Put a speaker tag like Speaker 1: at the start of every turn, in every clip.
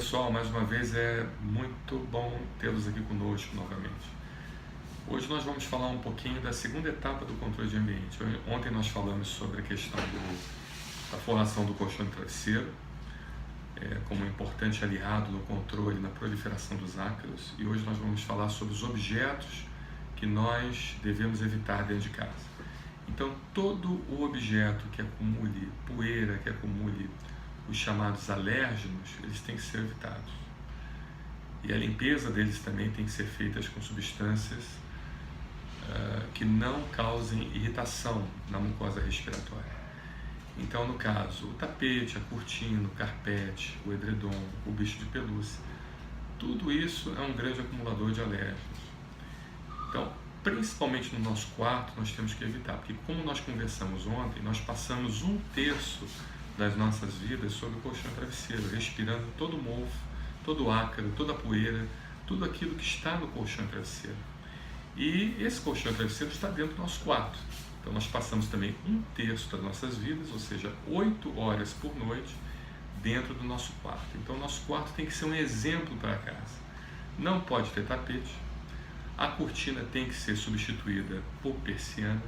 Speaker 1: pessoal, mais uma vez é muito bom tê-los aqui conosco novamente. Hoje nós vamos falar um pouquinho da segunda etapa do controle de ambiente. Ontem nós falamos sobre a questão da forração do colchão de travesseiro, como um importante aliado no controle e na proliferação dos ácaros, e hoje nós vamos falar sobre os objetos que nós devemos evitar dentro de casa. Então, todo o objeto que acumule poeira, que acumule os chamados alérgenos, eles têm que ser evitados. E a limpeza deles também tem que ser feita com substâncias que não causem irritação na mucosa respiratória. Então, no caso, o tapete, a cortina, o carpete, o edredom, o bicho de pelúcia, tudo isso é um grande acumulador de alérgenos. Então, principalmente no nosso quarto, nós temos que evitar, porque como nós conversamos ontem, nós passamos 1/3 das nossas vidas sob o colchão travesseiro, respirando todo o mofo, todo o ácaro, toda a poeira, tudo aquilo que está no colchão travesseiro. E esse colchão travesseiro está dentro do nosso quarto. Então nós passamos também 1/3 das nossas vidas, ou seja, 8 horas por noite, dentro do nosso quarto. Então o nosso quarto tem que ser um exemplo para a casa. Não pode ter tapete, a cortina tem que ser substituída por persiana,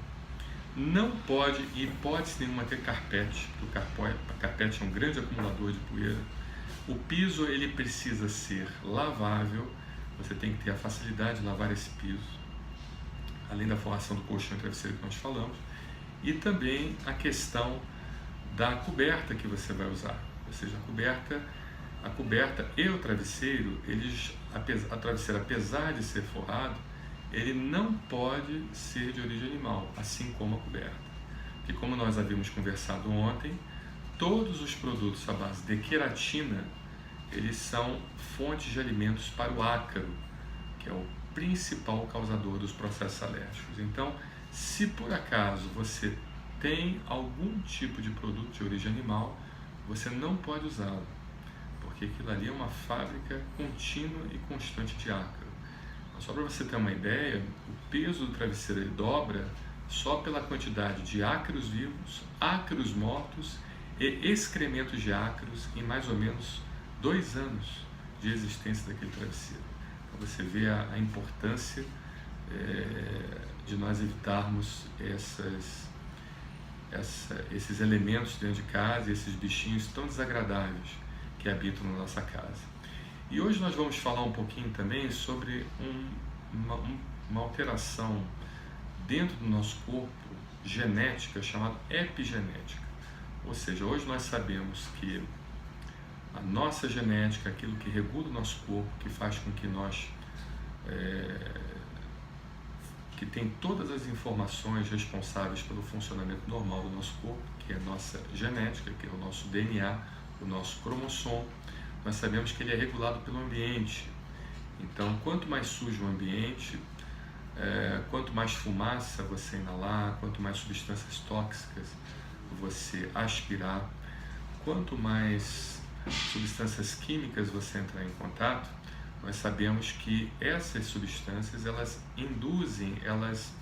Speaker 1: não pode, em hipótese nenhuma, ter carpete, porque o carpete é um grande acumulador de poeira. O piso ele precisa ser lavável, você tem que ter a facilidade de lavar esse piso, além da forração do colchão e travesseiro que nós falamos, e também a questão da coberta que você vai usar, ou seja, a coberta e o travesseiro, a travesseira, apesar de ser forrado, ele não pode ser de origem animal, assim como a coberta. E como nós havíamos conversado ontem, todos os produtos à base de queratina, eles são fontes de alimentos para o ácaro, que é o principal causador dos processos alérgicos. Então, se por acaso você tem algum tipo de produto de origem animal, você não pode usá-lo, porque aquilo ali é uma fábrica contínua e constante de ácaro. Só para você ter uma ideia, o peso do travesseiro ele dobra só pela quantidade de ácaros vivos, ácaros mortos e excrementos de ácaros em mais ou menos 2 anos de existência daquele travesseiro. Então você vê a importância de nós evitarmos esses elementos dentro de casa, esses bichinhos tão desagradáveis que habitam na nossa casa. E hoje nós vamos falar um pouquinho também sobre uma alteração dentro do nosso corpo, genética, chamada epigenética. Ou seja, hoje nós sabemos que a nossa genética, aquilo que regula o nosso corpo, que faz com que nós, que tem todas as informações responsáveis pelo funcionamento normal do nosso corpo, que é a nossa genética, que é o nosso DNA, o nosso cromossomo, nós sabemos que ele é regulado pelo ambiente. Então, quanto mais sujo o ambiente, quanto mais fumaça você inalar, quanto mais substâncias tóxicas você aspirar, quanto mais substâncias químicas você entrar em contato, nós sabemos que essas substâncias, elas induzem, elas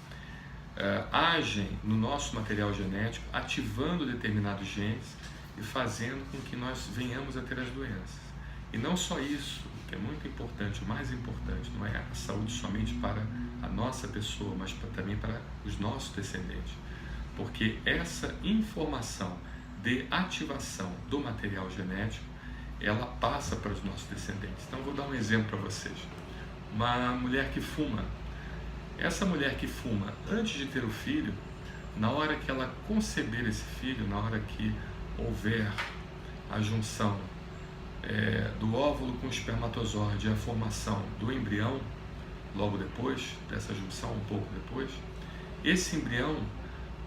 Speaker 1: agem no nosso material genético, ativando determinados genes e fazendo com que nós venhamos a ter as doenças. E não só isso, que é muito importante, o mais importante, não é a saúde somente para a nossa pessoa, mas também para os nossos descendentes. Porque essa informação de ativação do material genético, ela passa para os nossos descendentes. Então, vou dar um exemplo para vocês. Uma mulher que fuma. Essa mulher que fuma, antes de ter o filho, na hora que ela conceber esse filho, na hora que houver a junção do óvulo com o espermatozoide e a formação do embrião, logo depois dessa junção, um pouco depois, esse embrião,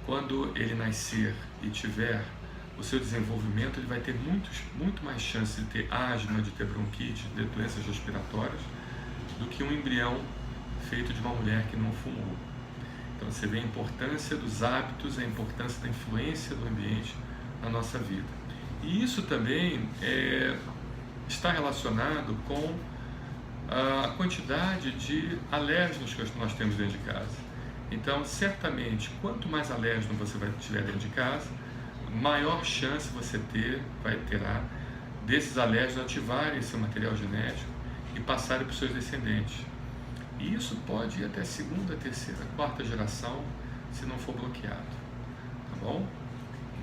Speaker 1: quando ele nascer e tiver o seu desenvolvimento, ele vai ter muito mais chance de ter asma, de ter bronquite, de ter doenças respiratórias, do que um embrião feito de uma mulher que não fumou. Então você vê a importância dos hábitos, a importância da influência do ambiente na nossa vida. E isso também está relacionado com a quantidade de alérgenos que nós temos dentro de casa. Então, certamente, quanto mais alérgeno você tiver dentro de casa, maior chance você terá desses alérgenos ativarem esse material genético e passarem para os seus descendentes. E isso pode ir até segunda, terceira, quarta geração, se não for bloqueado. Tá bom?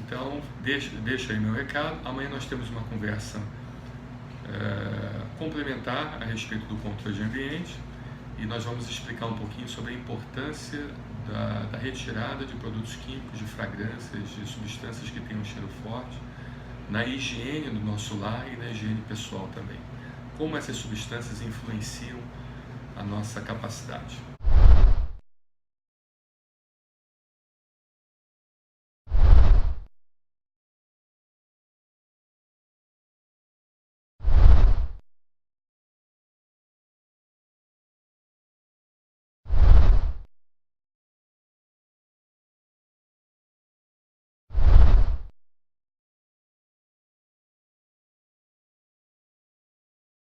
Speaker 1: Então, deixa aí meu recado. Amanhã nós temos uma conversa complementar a respeito do controle de ambiente e nós vamos explicar um pouquinho sobre a importância da retirada de produtos químicos, de fragrâncias, de substâncias que têm um cheiro forte, na higiene do nosso lar e na higiene pessoal também. Como essas substâncias influenciam a nossa capacidade.